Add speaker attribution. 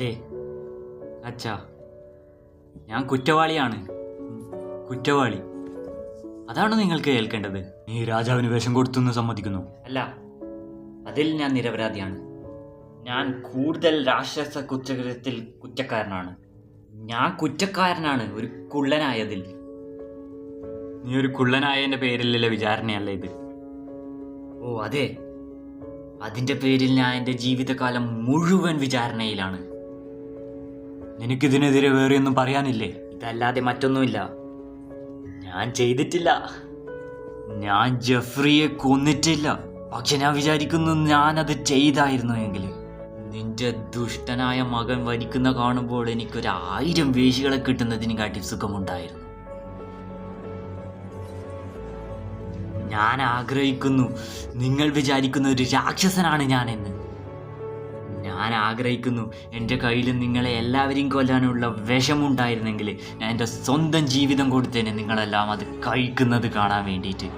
Speaker 1: അതെ അച്ഛാ, ഞാൻ കുറ്റവാളിയാണ്. കുറ്റവാളി. അതാണ് നിങ്ങൾക്ക് കേൾക്കേണ്ടത്. നീ രാജാവിന് വേഷം കൊടുത്തെന്ന് സമ്മതിക്കുന്നു? അല്ല, അതിൽ ഞാൻ നിരപരാധിയാണ്. ഞാൻ കൂടുതൽ രാക്ഷസ കുറ്റകൃത്യത്തിൽ കുറ്റക്കാരനാണ്. ഞാൻ കുറ്റക്കാരനാണ്, ഒരു കുള്ളനായതിൽ. നീ ഒരു കുള്ളനായതിൻ്റെ പേരിലുള്ള വിചാരണയല്ല ഇത്. ഓ അതെ, അതിൻ്റെ പേരിൽ ഞാൻ എൻ്റെ ജീവിതകാലം മുഴുവൻ വിചാരണയിലാണ്. നിനക്കിതിനെതിരെ വേറെയൊന്നും പറയാനില്ലേ? ഇതല്ലാതെ മറ്റൊന്നുമില്ല. ഞാൻ ചെയ്തിട്ടില്ല. ഞാൻ ജെഫ്രിയെ കൊന്നിട്ടില്ല. പക്ഷെ ഞാൻ വിചാരിക്കുന്നു, ഞാനത് ചെയ്തായിരുന്നു എങ്കിൽ നിന്റെ ദുഷ്ടനായ മകൻ വരിക്കുന്ന കാണുമ്പോൾ എനിക്കൊരു1000 വേശികളെ കിട്ടുന്നതിന് കാട്ടി സുഖമുണ്ടായിരുന്നു. ഞാൻ ആഗ്രഹിക്കുന്നു, നിങ്ങൾ വിചാരിക്കുന്ന ഒരു രാക്ഷസനാണ് ഞാനെന്ന്. ഞാൻ ആഗ്രഹിക്കുന്നു, എൻ്റെ കയ്യിൽ നിങ്ങളെ എല്ലാവരെയും കൊല്ലാനുള്ള വിഷമുണ്ടായിരുന്നെങ്കിൽ ഞാൻ എൻ്റെ സ്വന്തം ജീവിതം കൊടുത്തേനെ, നിങ്ങളെല്ലാം അത് കഴിക്കുന്നത് കാണാൻ വേണ്ടിയിട്ട്.